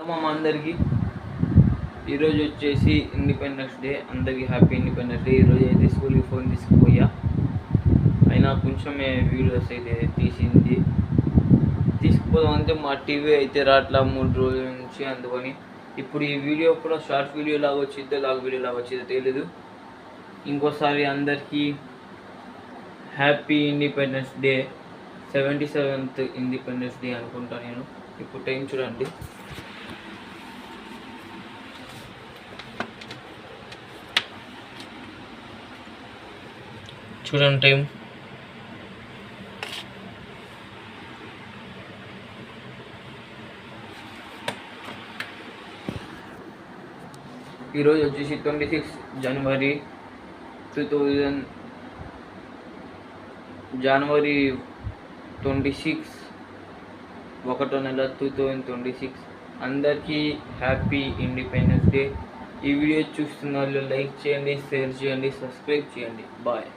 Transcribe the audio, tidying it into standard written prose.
మా అందరికీ ఈరోజు వచ్చేసి ఇండిపెండెన్స్ డే. అందరికీ హ్యాపీ ఇండిపెండెన్స్ డే. ఈరోజు అయితే స్కూల్కి ఫోన్ తీసుకుపోయా, అయినా కొంచెమే వీడియోస్ అయితే తీసింది. తీసుకుపోదామంటే మా టీవీ అయితే రాట్లా 3 రోజుల నుంచి. అందుకని ఇప్పుడు ఈ వీడియో కూడా షార్ట్ వీడియో లాగా వచ్చిద్దో లాంగ్ వీడియో లాగా వచ్చిద్దో తెలియదు. ఇంకోసారి అందరికీ happy independence day. 77th independence day అనుకుంటా నేను. ఇప్పుడు టైం చూడండి, టైం ఈరోజు వచ్చేసి 26 జనవరి 26 ఒకటో నెల 2026. అందరికీ హ్యాపీ ఇండిపెండెన్స్ డే. ఈ వీడియో చూస్తున్న వాళ్ళు లైక్ చేయండి, షేర్ చేయండి, సబ్స్క్రైబ్ చేయండి. బాయ్.